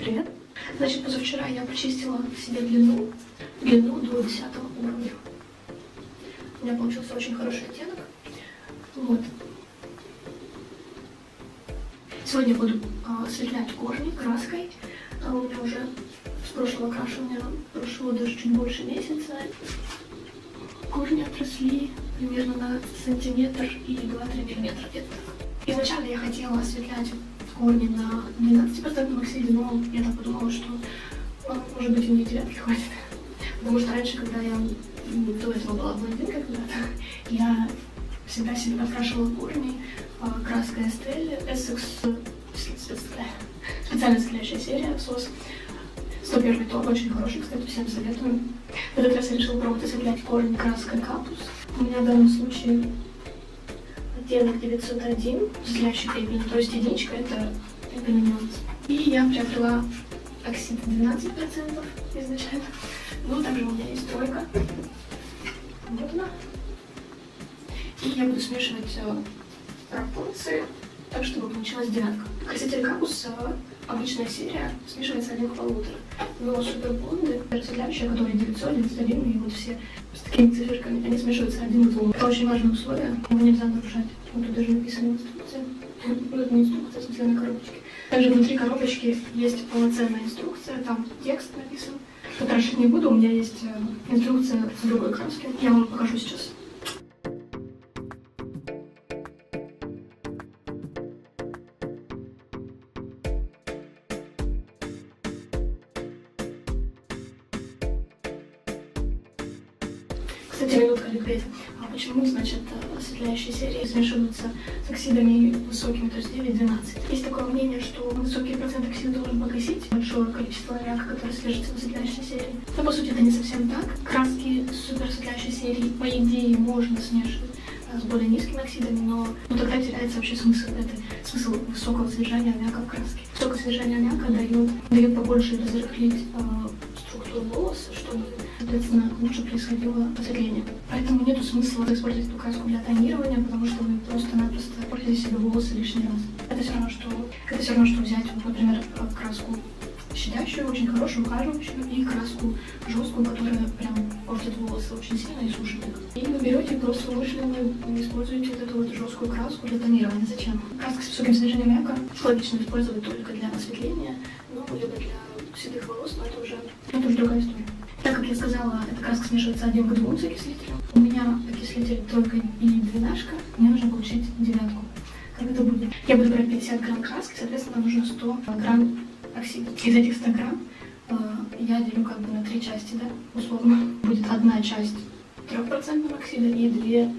Привет. Значит, позавчера я почистила себе длину до 10 уровня. У меня получился очень хороший оттенок. Вот. Сегодня я буду осветлять корни краской. У меня уже с прошлого окрашивания прошло даже чуть больше месяца. Корни отросли примерно на сантиметр и 2-3 миллиметра где-то так. Изначально я хотела осветлять корни на 12% оксиде, но я так подумала, что может быть и мне 9 хватит. Потому что раньше, когда я до этого была блондинкой когда-то, я всегда себе подкрашивала корни краской Estelle Essex, специально осветляющая серия SOS. 101 тон, очень хороший, кстати, всем советую. В этот раз я решила пробовать осветлять корни краской Капус. У меня в данном случае оттенок 901, осветляющий крепень, то есть единичка это нюанс. И я приобрела оксид 12% изначально. Ну, также у меня есть тройка. Вот она. И я буду смешивать пропорции так, чтобы получилась девятка. Краситель Капус обычная серия смешивается 1 к 1,5. Но суперблонды, осветляющие, которые 900, 901, и вот все с такими циферками, они смешиваются 1 к 2. Это очень важное условие, его нельзя нарушать. Вот тут даже написано в инструкции. Ну, это не инструкция, в смысле на коробочке. Также внутри коробочки есть полноценная инструкция, там текст написан. Потрошить не буду, у меня есть инструкция с другой краски. Я вам покажу сейчас. Кстати, минутка ликбеза. А почему, значит, осветляющие серии смешиваются с оксидами высокими, то есть 9-12? Есть такое мнение, что высокий процент оксида должен погасить большое количество аммиака, которое содержится в осветляющей серии. Но по сути это не совсем так. Краски супер осветляющей серии, по идее, можно смешивать с более низкими оксидами, но тогда теряется вообще смысл высокого содержания аммиака в краске. Высокое содержание аммиака дает побольше разрыхлить структуру волоса, чтобы, соответственно, лучше происходило осветление. Поэтому нет смысла использовать эту краску для тонирования, потому что вы просто-напросто портите себе волосы лишний раз. Это все равно, что взять, например, краску щадящую, очень хорошую, ухаживающую, и краску жесткую, которая прям портит волосы очень сильно и сушит их. И вы берете и просто умышленно используете вот эту вот жесткую краску для тонирования. Зачем? Краска с высоким содержанием аммиака логично использовать только для осветления, ну, либо для седых волос, но это уже другая история. Так как я сказала, эта краска смешивается 1 к 2 с окислителем. У меня окислитель тройка и двенашка, мне нужно получить девятку. Как это будет? Я буду брать 50 грамм краски, соответственно, нужно 100 грамм оксида. Из этих 100 грамм я делю как бы на 3 части, да, условно. Будет одна часть 3% оксида и 2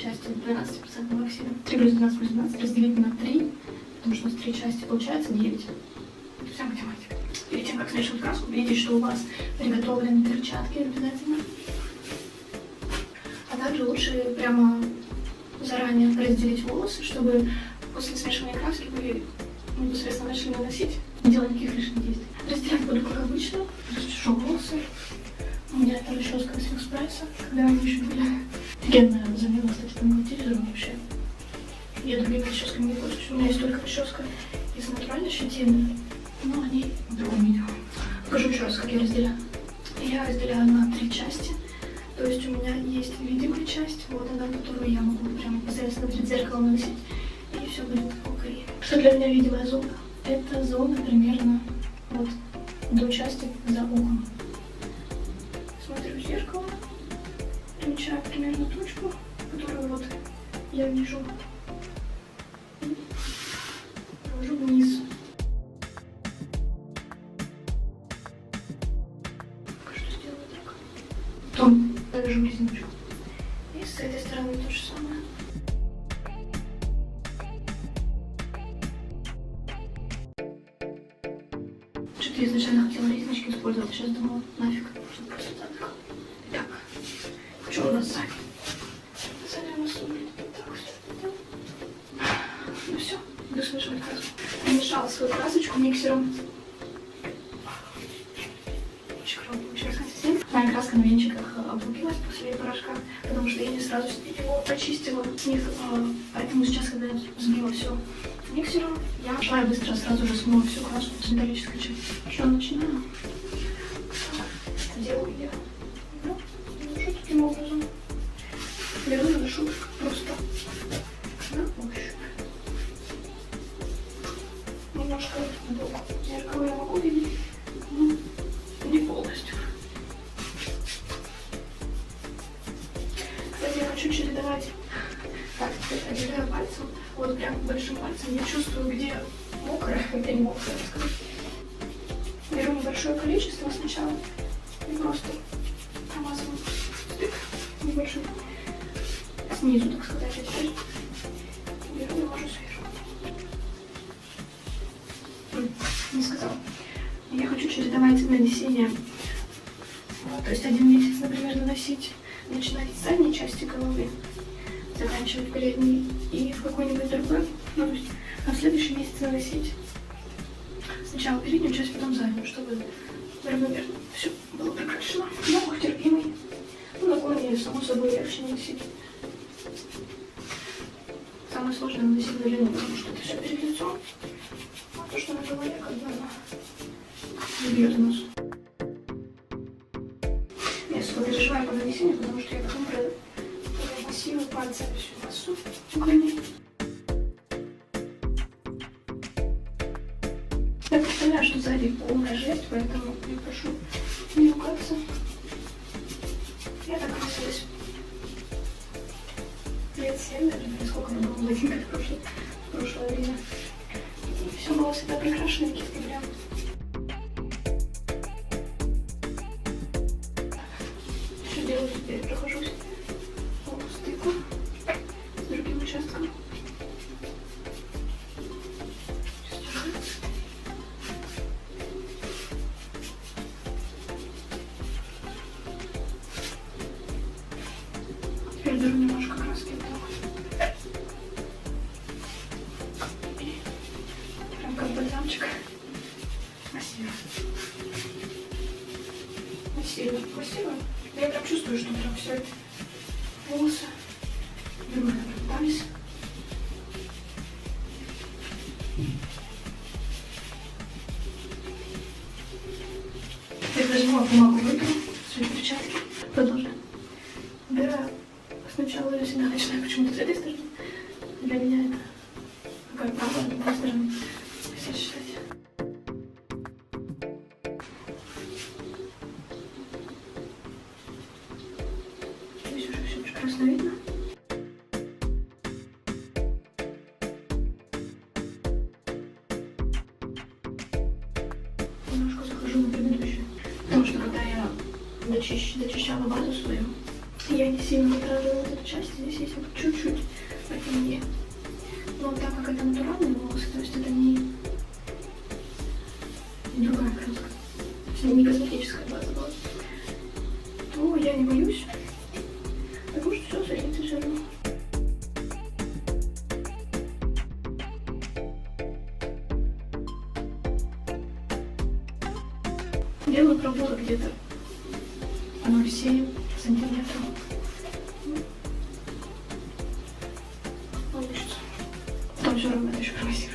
части 12% оксида. 3 плюс 12 плюс 12 разделить на 3, потому что у нас 3 части получается 9. Это вся математика. Перед тем, как смешивать краску, убедитесь, что у вас приготовлены перчатки обязательно. А также лучше прямо заранее разделить волосы, чтобы после смешивания краски вы непосредственно начали наносить, не делая никаких лишних действий. Разделять буду как обычно, расчешу волосы. У меня это расческа с Fix Price, когда они еще были. Офигенная замена, кстати, там телевизором вообще. Я другими расческами не пользуюсь. У меня есть только расческа из натуральной щетины, но они в другом видео. Покажу еще раз, как я разделяю. Я разделяю на 3 части. То есть у меня есть видимая часть, вот она, которую я могу прямо непосредственно перед зеркалом наносить, и все будет окей. Что для меня видимая зона? Это зона примерно вот до части за ухом. Смотрю в зеркало, примечаю примерно точку, которую вот я вижу, и провожу вниз. Что сделаю так? Потом повяжу резиночку. И с этой стороны то же самое. Что-то я изначально хотела резиночки использовать, сейчас думала, нафиг, что просто так. Так, что у нас сами? Сами у нас выглядит так все. Ну все, буду смешивать краску. Намешала свою красочку миксером. Очень красиво получилось. На краска на венчиках облупилась после порошка, потому что я не сразу его почистила с них. Поэтому сейчас, когда я взбила все миксером, я шла и быстро сразу же смыла всю краску с металлической части. Что начинаю? Делаю я. Наношу таким образом. Беру и наношу просто на ощупь. Немножко в зеркало я могу видеть, но не полностью. Кстати, я хочу чередовать. Так, теперь отделяю пальцем. Вот прям большим пальцем я чувствую, где мокрое, где не мокрое. Беру небольшое количество сначала и просто промазываю стык небольшой. Снизу, так сказать, а теперь беру и ложу сверху. Не сказала. Я хочу чередовать нанесение. Вот, то есть 1 месяц, например, наносить, начинать с задней части головы, заканчивать передней и в какой-нибудь другой, ну, то есть, а в следующий месяц наносить сначала переднюю часть, потом заднюю, чтобы равномерно все было прокрашено. Запах терпимый. Ну, на коне, само собой, легче наносить. Самое сложное наносить на длину, потому что это все перед лицом. А то, что на голове, как бы она забьет нос. Я особо переживаю по нанесению, потому что я потом массирую пальцами всю массу углублений. Я представляю, что сзади полная жесть, поэтому я прошу не ругаться. Я так красилась лет 7, наверное, сколько мне было блондинкой в прошлое время. И все было всегда прекрасно, никаких проблем. Что делаю теперь? Прохожусь по стыку с другим участком. Теперь беру немножко краски вот так вот. И прям как бальзамчик массирую. Массирую. Я прям чувствую, что прям все это волосы беру, пропитались. Теперь возьму бумагу, вытру свои перчатки. Продолжаем. Убираю. Сначала я всегда начинаю почему-то с этой стороны. Для меня это такая правая, с другой стороны. Все считать. Здесь уже все прекрасно видно. Немножко захожу на предыдущую. Потому что когда я дочищала базу свою, я не сильно вытраживала эту часть, здесь есть вот чуть-чуть потемнее. Но так как это натуральные волосы, то есть это не другая краска, то есть не косметическая база была, то я не боюсь, потому что все садится все равно. Делаю пробор где-то 0,7 сантиметров. Получится. Там все равно это еще красиво.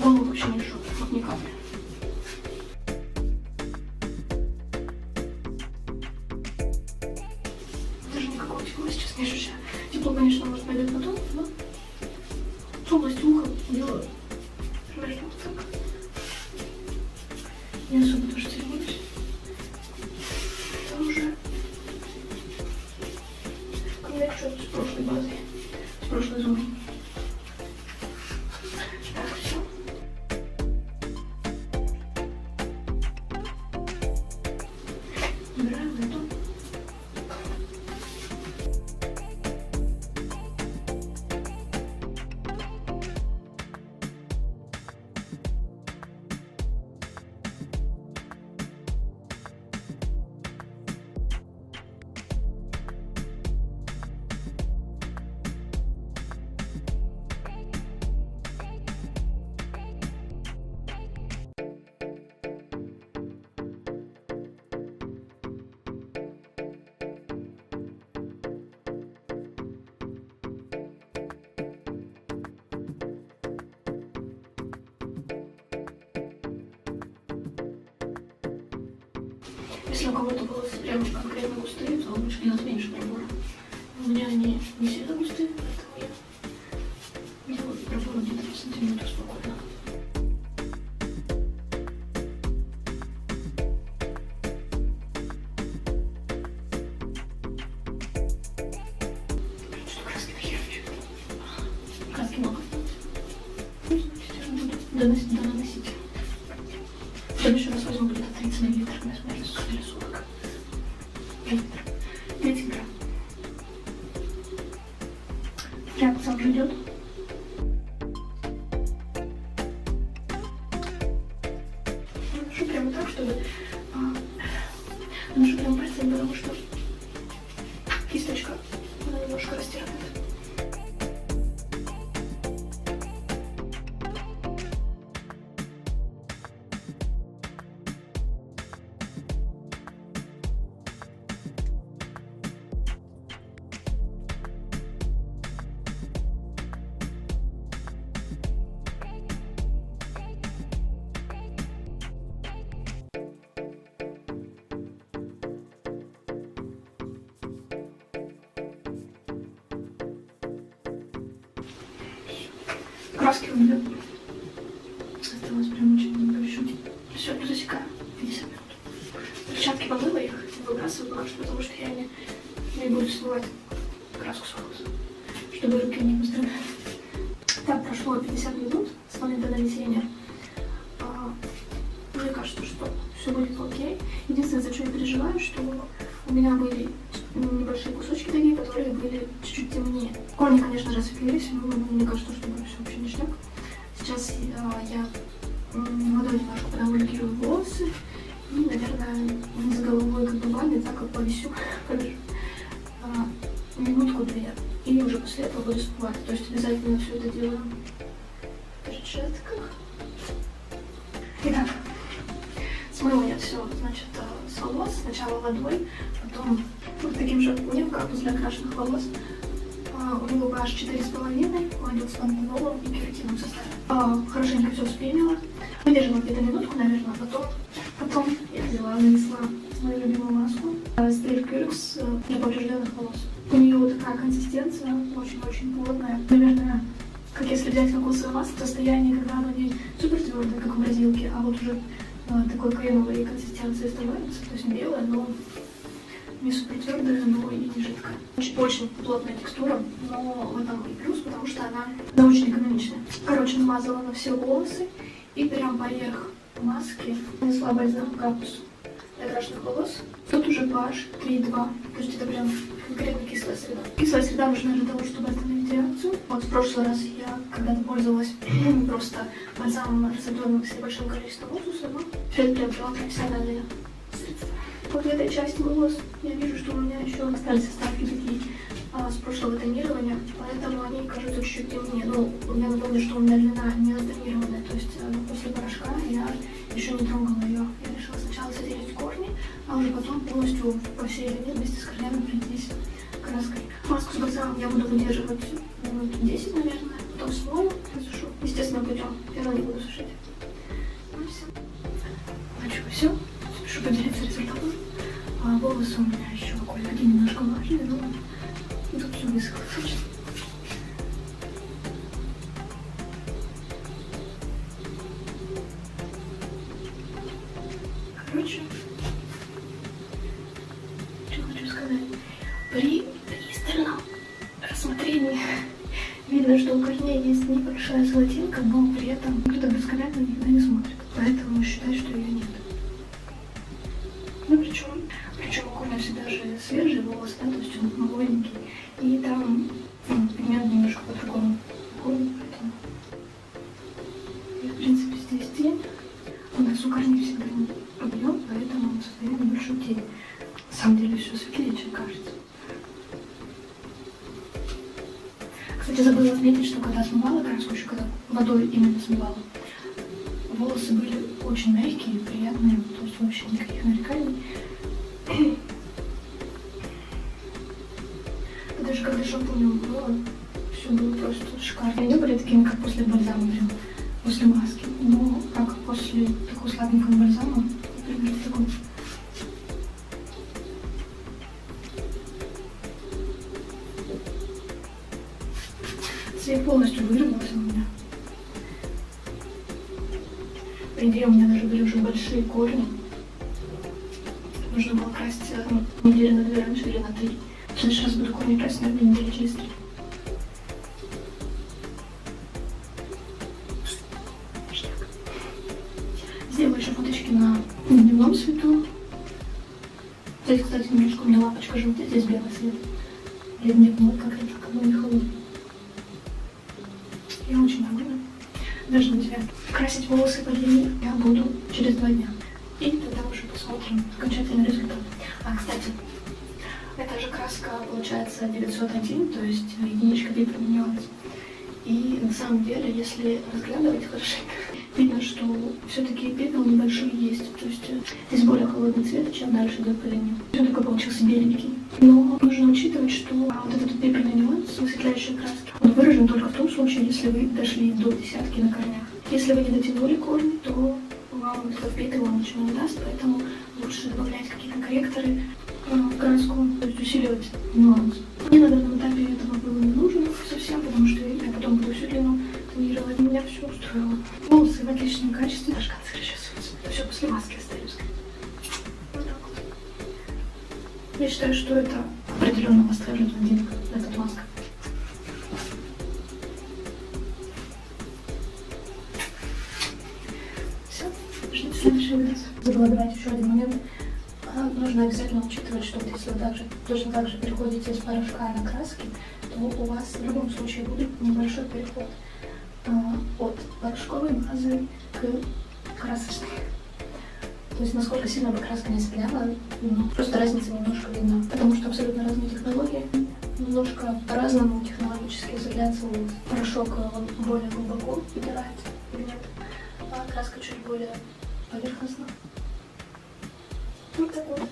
Голову вообще не жжет, вот ни капли. Даже никакого тепла сейчас не ощущаю. Тепло, конечно, может пойдет потом, но с области уха делаю примерно вот так. Не особо тоже церемонюсь. Это уже коннектор с прошлой базой, с прошлой зоной. Так, все. Убираем эту. Если у кого-то волосы прям конкретно густые, то лучше делать меньше пробора. У меня они не сильно густые, поэтому я делаю пробор где-то в сантиметр спокойно. Что краски нахерачу? Краски много. Сейчас буду доносить. В следующий раз возьму где-то 30 мл, или 40 мл. 30 грамм. Реакция уже идет. Наношу прямо так, чтобы... Наношу прямо пальцем, потому что кисточка, она немножко растирает. Краски у меня осталось прям очень много еще. Все, засекаю. 50 минут. Перчатки помыла их и выбрасываю глаз, потому что я не буду смывать краску с волос, чтобы руки не пострадали. Так, прошло 50 минут с момента нанесения. Мне кажется, что все будет окей. Единственное, за что я переживаю, что у меня были небольшие кусочки такие, которые были чуть-чуть темнее. Корни, конечно же, осветлились, но мне кажется, что все вообще ништяк. Сейчас я водой немножко подамулькирую волосы и, наверное, не за головой как бы ванной, так как повесю, минутку-две. И уже после этого буду смывать. То есть обязательно все это делаю в перчатках. Итак, смыла я все, значит, с волос. Сначала водой, потом вот таким шампунем, как для окрашенных волос. У него pH 4,5, он идет с пантенолом и кератином в составе. Хорошенько все вспенила. Выдержала где-то минутку, наверное, потом я взяла, нанесла мою любимую маску Style Cures для поврежденных волос. У нее вот такая консистенция, очень-очень плотная. Наверное, как если взять кокосовое масло, в состоянии, когда оно не супер твердое, как в морозилке, а вот уже такой кремовой консистенции становится, то есть белое, но не супер твердая, но и не жидкая. Очень плотная текстура, но в этом и плюс, потому что она очень экономичная. Короче, намазала на все волосы и прям поверх маски нанесла бальзам капус для окрашенных волос. Тут уже pH 3,2, то есть это прям конкретно кислая среда. Кислая среда нужна для того, чтобы остановить реакцию. Вот в прошлый раз я когда-то пользовалась просто бальзамом, разобранным с небольшим количеством уксуса, но все это прям было профессиональное средство. Вот в этой части волос я вижу, что у меня еще остались остатки такие с прошлого тонирования, поэтому они кажутся чуть-чуть темнее. Ну, я напомню, что у меня длина не натонированная, то есть после порошка я еще не трогала ее. Я решила сначала сотереть корни, а уже потом полностью по всей длине вместе с корнями пройтись краской. Маску с бальзамом я буду выдерживать минут 10, наверное, потом смою, засушу. Естественно, путем. Я не буду сушить. Ну все. Значит, все. Спешу поделиться результатом. Волосы у меня еще кое-какие немножко влажные, но тут все высохло. Короче, что хочу сказать. При пристальном рассмотрении видно, что у корней есть небольшая золотинка, но при этом кто-то бесконечно никогда не смотрит. Поэтому считаю, что ее нет. Ну, причем у корня всегда же свежий волос, да, то есть он молоденький. И там пигмент немножко по-другому ходит, поэтому... И, в принципе, здесь тень. У нас у корней всегда объем, поэтому он создает небольшую тень. На самом деле все светлее, чем кажется. Кстати, забыла отметить, что когда смывала краску, еще когда водой именно смывала, волосы были очень мягкие, приятные, то есть вообще никаких нареканий. Даже когда шампунем было, все было просто шикарно. Они не были такими, как после бальзама, прям после маски, но как после такого сладенького бальзама, например, такой полностью вырвалась у меня. По идее, у меня даже были уже большие корни. Нужно было красть недели на 2 раньше или на 3. В следующий раз буду корни красить, наверное, недели через 3. Сделаю еще фоточки на дневном свету. Здесь, кстати, немножко у меня лапочка желтеет, здесь белый свет. Или нет, ну как это, как бы не холодно. Я очень довольна. Даже на тебя. Красить волосы по длине я буду через 2 дня. И тогда уже посмотрим окончательный результат. А, кстати, эта же краска получается 901, то есть единичка B поменялась. И на самом деле, если разглядывать хорошенько, видно, что все-таки пепел небольшой есть. То есть здесь более холодный цвет, чем дальше идет по линии. Он такой получился беленький. Но нужно учитывать, что вот этот пепельный нюанс высветляющей краски, он выражен только в том случае, если вы дошли до десятки на корнях. Если вы не дотянули корни, то вам этот пепел он ничего не даст, поэтому лучше добавлять какие-то корректоры в краску, то есть усиливать нюанс. Мне на данном этапе этого было не нужно совсем, потому что я потом буду всю длину тонировать. Меня все устроило. Волосы в отличном качестве, даже концы расчесываются. Это все после маски остается. Вот так вот. Я считаю, что это определенно восстанавливает блондинок, этот маска. Все, ждите следующий видос. Забыла добавить еще один момент. Нужно обязательно учитывать, что если вы точно так же переходите с порошка на краски, то у вас в любом случае будет небольшой переход от порошковой базы к красочной. То есть насколько сильно бы краска не спряла, просто разница немножко видна. Потому что абсолютно разные технологии, немножко по-разному технологически изоляция. Порошок он более глубоко выбирается или нет, а краска чуть более поверхностна. Вот так вот.